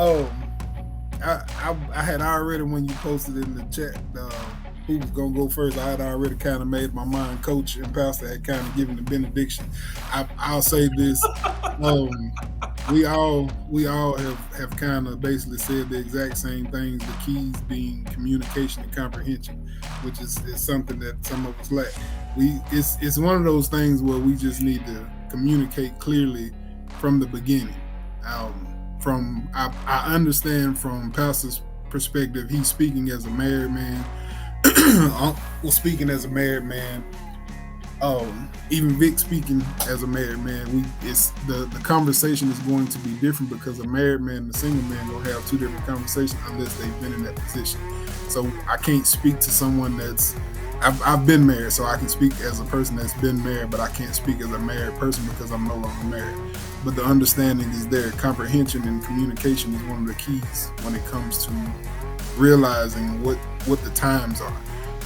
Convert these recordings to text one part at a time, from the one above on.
Um, I had already, when you posted in the chat who was gonna go first, I had already kind of made my mind. Coach and Pastor had kind of given the benediction. I'll say this: um, we all have kind of basically said the exact same things. The keys being communication and comprehension, which is something that some of us lack. It's one of those things where we just need to communicate clearly from the beginning. From I understand from Pastor's perspective, he's speaking as a married man. Well, speaking as a married man, even Vic speaking as a married man, it's the conversation is going to be different because a married man and a single man gonna have two different conversations unless they've been in that position. So I can't speak to someone that's I've been married, so I can speak as a person that's been married, but I can't speak as a married person because I'm no longer married. But the understanding is there. Comprehension and communication is one of the keys when it comes to realizing what the times are.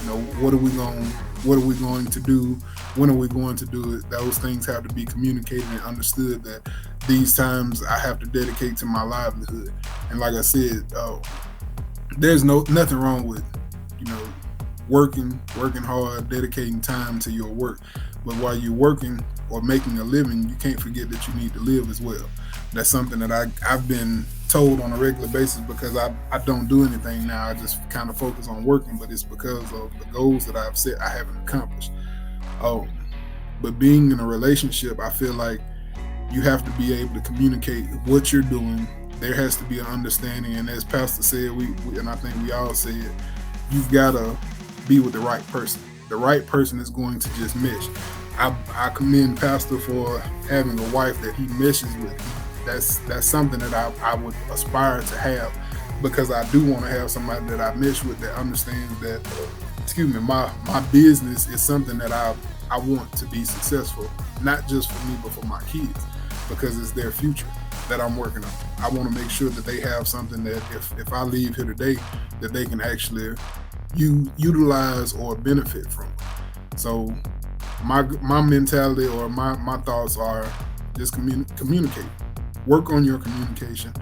You know, what are we going to do? When are we going to do it? Those things have to be communicated and understood that these times I have to dedicate to my livelihood. And like I said, there's nothing wrong with, you know, working hard, dedicating time to your work. But while you're working or making a living, you can't forget that you need to live as well. That's something that I've been told on a regular basis because I don't do anything now. I just kind of focus on working, but it's because of the goals that I've set I haven't accomplished. But being in a relationship, I feel like you have to be able to communicate what you're doing. There has to be an understanding, and as Pastor said, we and I think we all said, you've got to be with the right person. The right person is going to just mesh. I commend Pastor for having a wife that he meshes with. That's something that I would aspire to have, because I do want to have somebody that I mesh with that understands that, my business is something that I want to be successful, not just for me, but for my kids, because it's their future that I'm working on. I want to make sure that they have something that if I leave here today, that they can actually utilize or benefit from. So my mentality or my thoughts are just communicate. Work on your communication.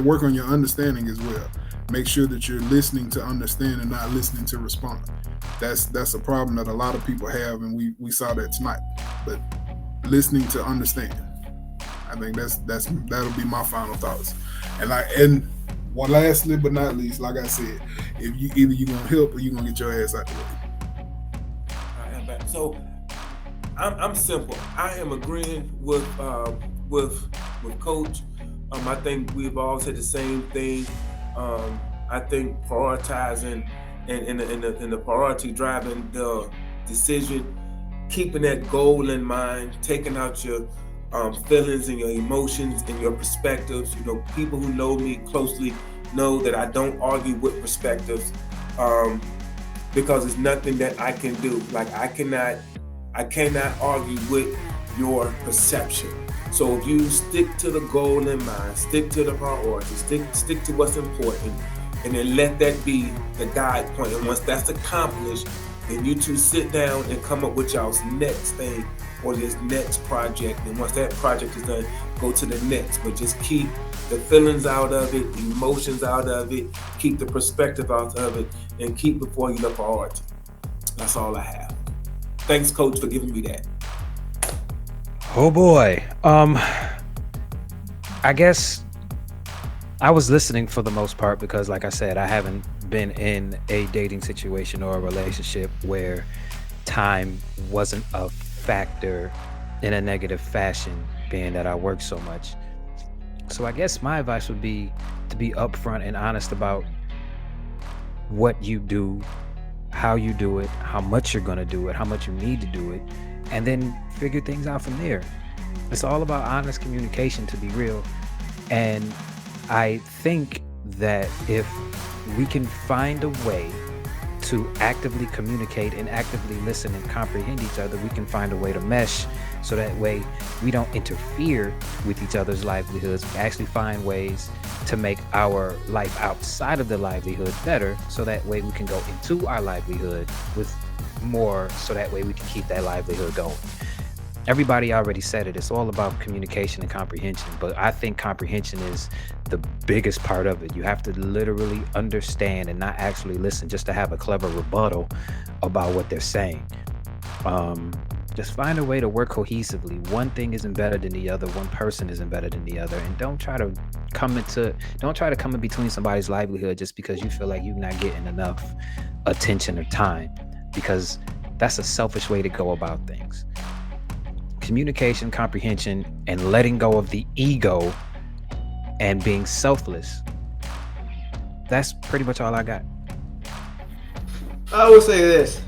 Work on your understanding as well. Make sure that you're listening to understand and not listening to respond. That's a problem that a lot of people have, and we saw that tonight. But listening to understand, I think that'll be my final thoughts. And well, lastly but not least, like I said, if you either you're gonna help or you're gonna get your ass out the way. I am back. So I'm simple. I am agreeing with Coach. I think we've all said the same thing. I think prioritizing and the priority driving the decision, keeping that goal in mind, taking out your feelings and your emotions and your perspectives. You know, people who know me closely know that I don't argue with perspectives because it's nothing that I can do. Like I cannot argue with your perception. So if you stick to the goal in mind, stick to the priority, stick to what's important, and then let that be the guide point. And once that's accomplished, then you two sit down and come up with y'all's next thing or this next project. And once that project is done, go to the next. But just keep the feelings out of it, the emotions out of it, keep the perspective out of it, and keep before you the priority. That's all I have. Thanks, Coach, for giving me that. Oh boy. I guess I was listening for the most part because, like I said, I haven't been in a dating situation or a relationship where time wasn't a factor in a negative fashion, being that I work so much. So I guess my advice would be to be upfront and honest about what you do, how you do it, how much you're going to do it, how much you need to do it, and then figure things out from there. It's all about honest communication, to be real. And I think that if we can find a way to actively communicate and actively listen and comprehend each other, we can find a way to mesh so that way we don't interfere with each other's livelihoods. We actually find ways to make our life outside of the livelihood better, so that way we can go into our livelihood with more, so that way we can keep that livelihood going. everybody already said it. It's all about communication and comprehension. But I think comprehension is the biggest part of it. You have to literally understand and not actually listen just to have a clever rebuttal about what they're saying. Just find a way to work cohesively. One thing isn't better than the other. One person isn't better than the other. And don't try to come in between somebody's livelihood just because you feel like you're not getting enough attention or time, because that's a selfish way to go about things. Communication, comprehension, and letting go of the ego and being selfless. That's pretty much all I got. I will say this.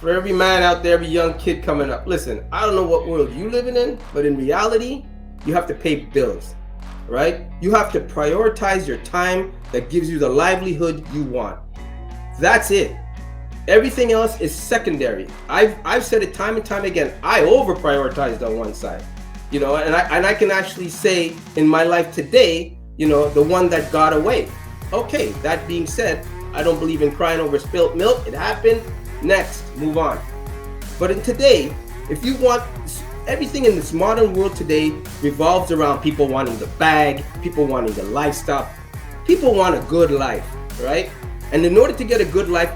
For every man out there, every young kid coming up, listen, I don't know what world you living in, but in reality, you have to pay bills, right? You have to prioritize your time that gives you the livelihood you want. That's it. Everything else is secondary. I've said it time and time again. I over prioritized on one side, and I can actually say in my life today, the one that got away. Okay, that being said, I don't believe in crying over spilt milk. It happened. Next, move on. But in today, if you want, everything in this modern world today revolves around people wanting the bag, people wanting the lifestyle. People want a good life, right? And in order to get a good life,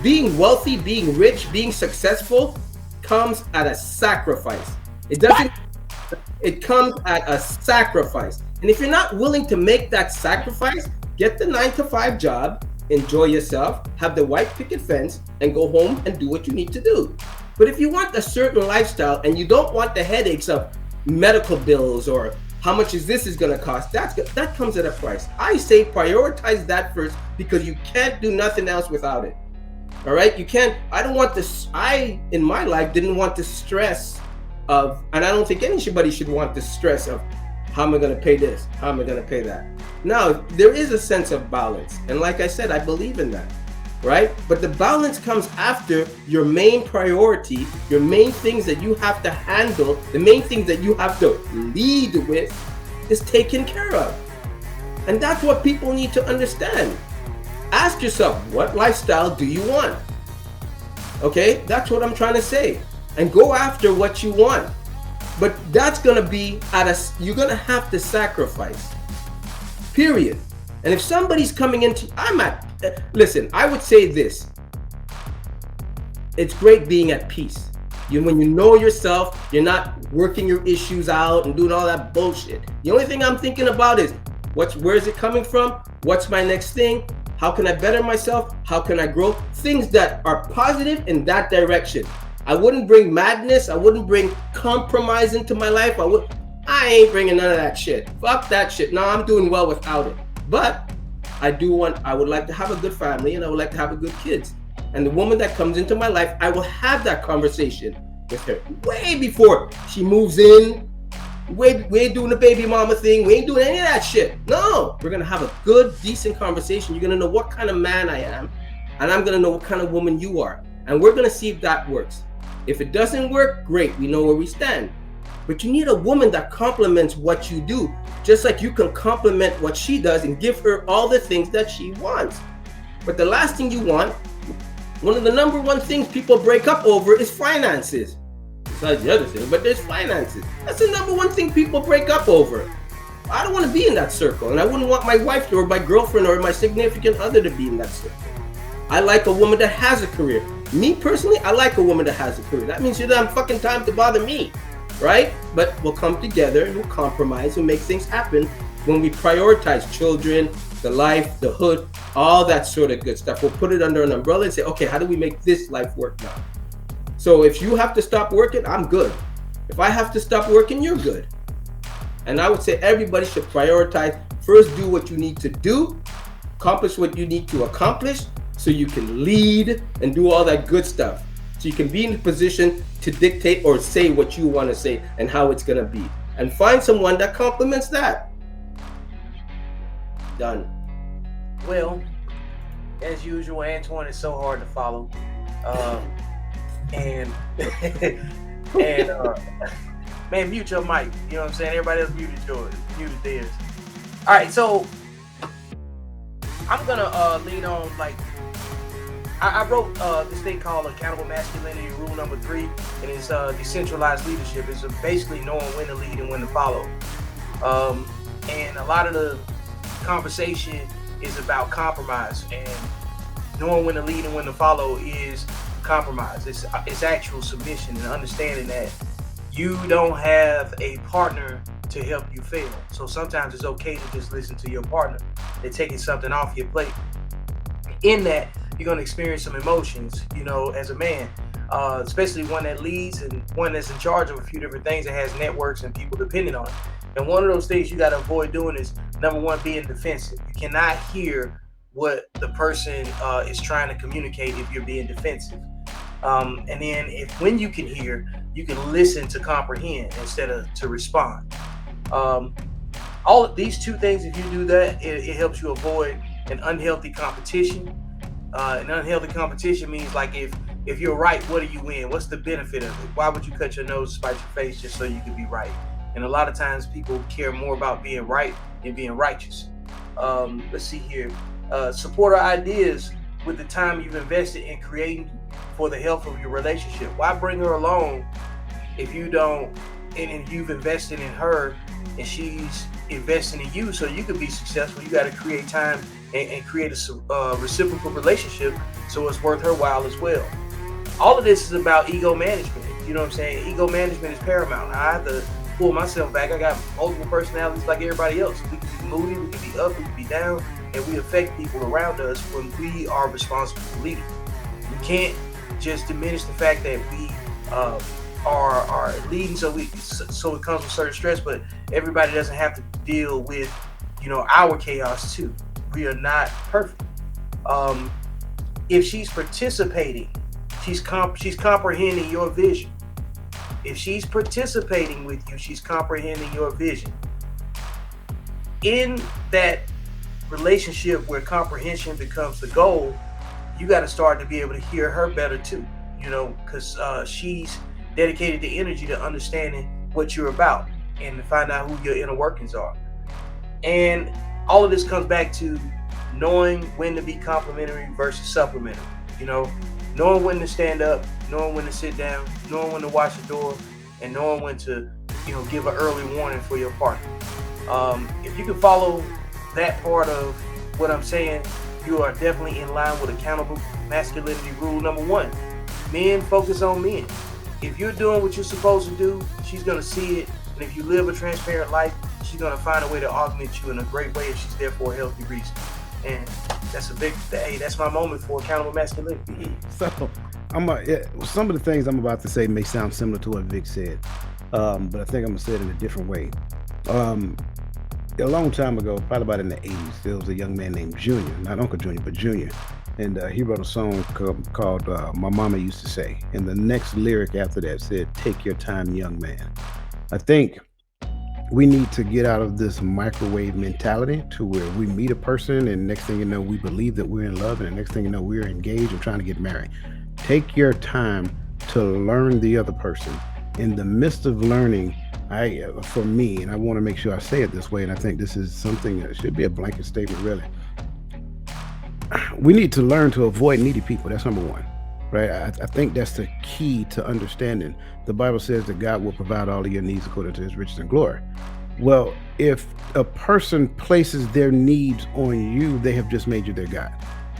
being wealthy, being rich, being successful comes at a sacrifice. It comes at a sacrifice. And if you're not willing to make that sacrifice, get the 9-to-5 job, enjoy yourself, have the white picket fence, and go home and do what you need to do. But if you want a certain lifestyle and you don't want the headaches of medical bills or how much this is going to cost, that comes at a price. I say prioritize that first, because you can't do nothing else without it. All right, you can't. I in my life didn't want the stress of, and I don't think anybody should want the stress of, how am I going to pay this? How am I going to pay that? Now, there is a sense of balance, and like I said, I believe in that, right? But the balance comes after your main priority, your main things that you have to handle, the main things that you have to lead with is taken care of. And that's what people need to understand. Ask yourself, what lifestyle do you want? Okay, that's what I'm trying to say. And go after what you want. But that's gonna be you're gonna have to sacrifice. Period. And if somebody's coming into, listen, I would say this. It's great being at peace. When you know yourself, you're not working your issues out and doing all that bullshit. The only thing I'm thinking about is, where is it coming from? What's my next thing? How can I better myself? How can I grow? Things that are positive in that direction. I wouldn't bring madness. I wouldn't bring compromise into my life. I ain't bringing none of that shit. Fuck that shit. No, I'm doing well without it. But I would like to have a good family, and I would like to have a good kids. And the woman that comes into my life, I will have that conversation with her way before she moves in. We ain't doing the baby mama thing. We ain't doing any of that shit. No, we're gonna have a good, decent conversation. You're gonna know what kind of man I am, and I'm gonna know what kind of woman you are. And we're gonna see if that works. If it doesn't work, great, we know where we stand. But you need a woman that complements what you do, just like you can complement what she does and give her all the things that she wants. But the last thing you want, one of the number one things people break up over is finances. Besides the other thing, but there's finances. That's the number one thing people break up over. I don't want to be in that circle, and I wouldn't want my wife or my girlfriend or my significant other to be in that circle. I like a woman that has a career. Me personally, I like a woman that has a career. That means you don't have fucking time to bother me, right? But we'll come together and we'll compromise and make things happen when we prioritize children, the life, the hood, all that sort of good stuff. We'll put it under an umbrella and say, okay, how do we make this life work now? So if you have to stop working, I'm good. If I have to stop working, you're good. And I would say everybody should prioritize. First, do what you need to do, accomplish what you need to accomplish, so you can lead and do all that good stuff. So you can be in a position to dictate or say what you want to say and how it's going to be. And find someone that complements that. Done. Well, as usual, Antoine is so hard to follow. And man, mute your mic. You know what I'm saying? Everybody else muted theirs. All right, so I'm gonna lead on like I wrote this thing called Accountable Masculinity Rule Number 3, and it's decentralized leadership. It's basically knowing when to lead and when to follow. And a lot of the conversation is about compromise, and knowing when to lead and when to follow is compromise. It's actual submission and understanding that you don't have a partner to help you fail. So sometimes it's okay to just listen to your partner. They're taking something off your plate. In that, you're going to experience some emotions, as a man, especially one that leads and one that's in charge of a few different things that has networks and people depending on it. And one of those things you got to avoid doing is, number one, being defensive. You cannot hear what the person is trying to communicate if you're being defensive. And then when you can hear, you can listen to comprehend instead of to respond. All of these two things, if you do that, it helps you avoid an unhealthy competition. An unhealthy competition means like if you're right, what do you win? What's the benefit of it? Why would you cut your nose, spite your face just so you can be right? And a lot of times people care more about being right than being righteous. Let's see here. Support our ideas with the time you've invested in creating for the health of your relationship. Why bring her along if you don't, and you've invested in her and she's investing in you so you can be successful? You got to create time and create a reciprocal relationship so it's worth her while as well. All of this is about ego management. You know what I'm saying? Ego management is paramount. I have to pull myself back. I got multiple personalities like everybody else. We can be moody, we can be up, we can be down, and we affect people around us when we are responsible for leading. You can't just diminish the fact that we are leading so it comes with certain stress, but everybody doesn't have to deal with our chaos too. We are not perfect. If she's participating, she's comprehending your vision. If she's participating with you, she's comprehending your vision. In that relationship where comprehension becomes the goal, you got to start to be able to hear her better too, because she's dedicated the energy to understanding what you're about and to find out who your inner workings are. And all of this comes back to knowing when to be complimentary versus supplementary. Knowing when to stand up, knowing when to sit down, knowing when to watch the door, and knowing when to, give an early warning for your partner. If you can follow that part of what I'm saying, you are definitely in line with Accountable Masculinity Rule Number 1. Men, focus on men. If you're doing what you're supposed to do, she's going to see it. And if you live a transparent life, she's going to find a way to augment you in a great way if she's there for a healthy reason. And that's my moment for Accountable Masculinity. So, some of the things I'm about to say may sound similar to what Vic said, but I think I'm going to say it in a different way. A long time ago, probably about in the 80s, there was a young man named Junior, not Uncle Junior, but Junior. And he wrote a song called My Mama Used to Say. And the next lyric after that said, "Take your time, young man." I think we need to get out of this microwave mentality to where we meet a person and next thing you know, we believe that we're in love, and the next thing you know, we're engaged and trying to get married. Take your time to learn the other person. In the midst of learning, for me, and I want to make sure I say it this way, and I think this is something that should be a blanket statement, really. We need to learn to avoid needy people. That's number one, right? I think that's the key to understanding. The Bible says that God will provide all of your needs according to his riches and glory. Well, if a person places their needs on you, they have just made you their God.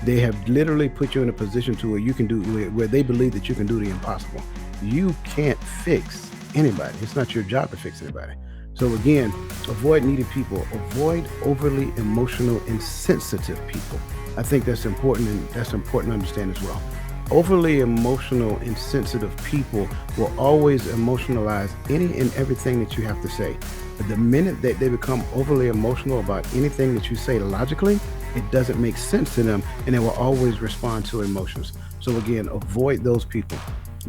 They have literally put you in a position to where you can do, where they believe that you can do the impossible. You can't fix anybody. It's not your job to fix anybody. So again, avoid needy people. Avoid overly emotional and sensitive people. I think that's important, and that's important to understand as well. Overly emotional and sensitive people will always emotionalize any and everything that you have to say. But the minute that they become overly emotional about anything that you say logically, it doesn't make sense to them, and they will always respond to emotions. So again, avoid those people.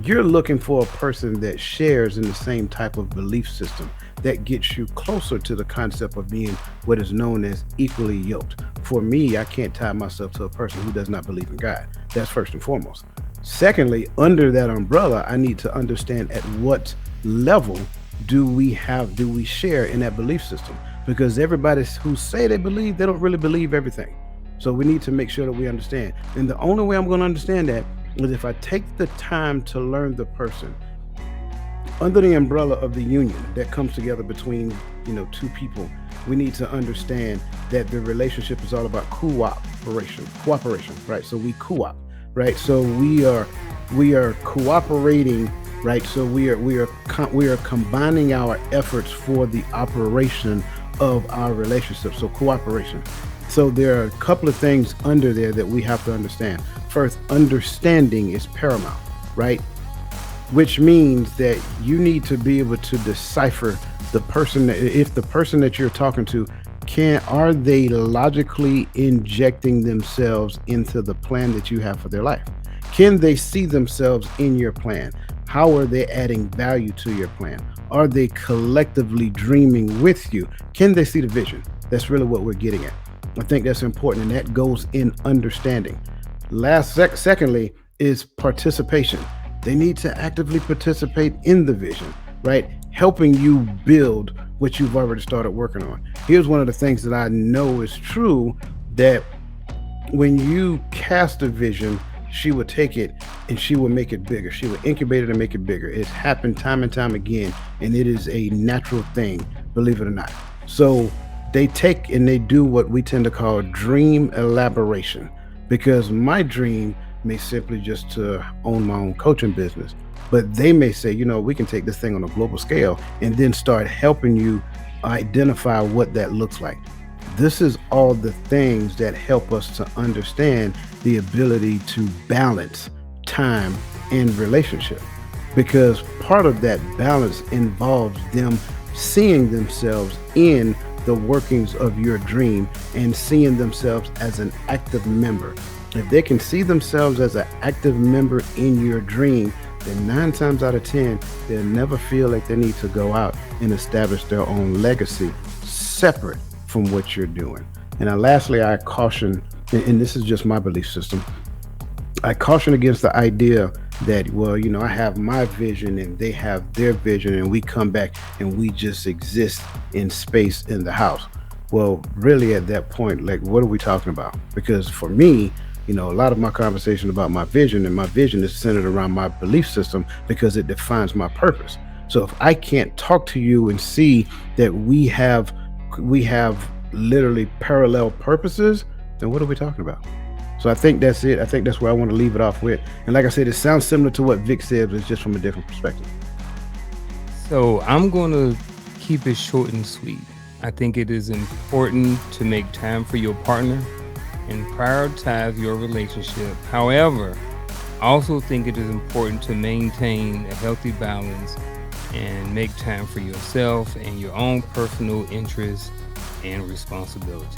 You're looking for a person that shares in the same type of belief system that gets you closer to the concept of being what is known as equally yoked. For me, I can't tie myself to a person who does not believe in God. That's first and foremost. Secondly, under that umbrella, I need to understand at what level do we share in that belief system? Because everybody who say they believe, they don't really believe everything. So we need to make sure that we understand. And the only way I'm going to understand that is if I take the time to learn the person under the umbrella of the union that comes together between, two people. We need to understand that the relationship is all about cooperation, right? So we co-op, right? So we are cooperating, right? So we are combining our efforts for the operation of our relationship. So cooperation. So there are a couple of things under there that we have to understand. First, understanding is paramount, right? Which means that you need to be able to decipher the person, if the person that you're talking to are they logically injecting themselves into the plan that you have for their life? Can they see themselves in your plan? How are they adding value to your plan? Are they collectively dreaming with you? Can they see the vision? That's really what we're getting at. I think that's important, and that goes in understanding. Secondly is participation. They need to actively participate in the vision, right? Helping you build what you've already started working on. Here's one of the things that I know is true, that when you cast a vision, she would take it and she would make it bigger. She would incubate it and make it bigger. It's happened time and time again, and it is a natural thing, believe it or not. So they take and they do what we tend to call dream elaboration, because my dream may simply just to own my own coaching business, but they may say, we can take this thing on a global scale and then start helping you identify what that looks like. This is all the things that help us to understand the ability to balance time and relationship, because part of that balance involves them seeing themselves in the workings of your dream and seeing themselves as an active member. If they can see themselves as an active member in your dream, then 9 times out of 10, they'll never feel like they need to go out and establish their own legacy separate from what you're doing. And lastly, I caution, and this is just my belief system, I caution against the idea that, I have my vision and they have their vision, and we come back and we just exist in space in the house. Well, really at that point, like, what are we talking about? Because for me, a lot of my conversation about my vision, and my vision is centered around my belief system because it defines my purpose. So if I can't talk to you and see that we have literally parallel purposes, then what are we talking about? So I think that's it. I think that's where I want to leave it off with. And like I said, it sounds similar to what Vic said, but it's just from a different perspective. So I'm going to keep it short and sweet. I think it is important to make time for your partner and prioritize your relationship. However, I also think it is important to maintain a healthy balance and make time for yourself and your own personal interests and responsibilities.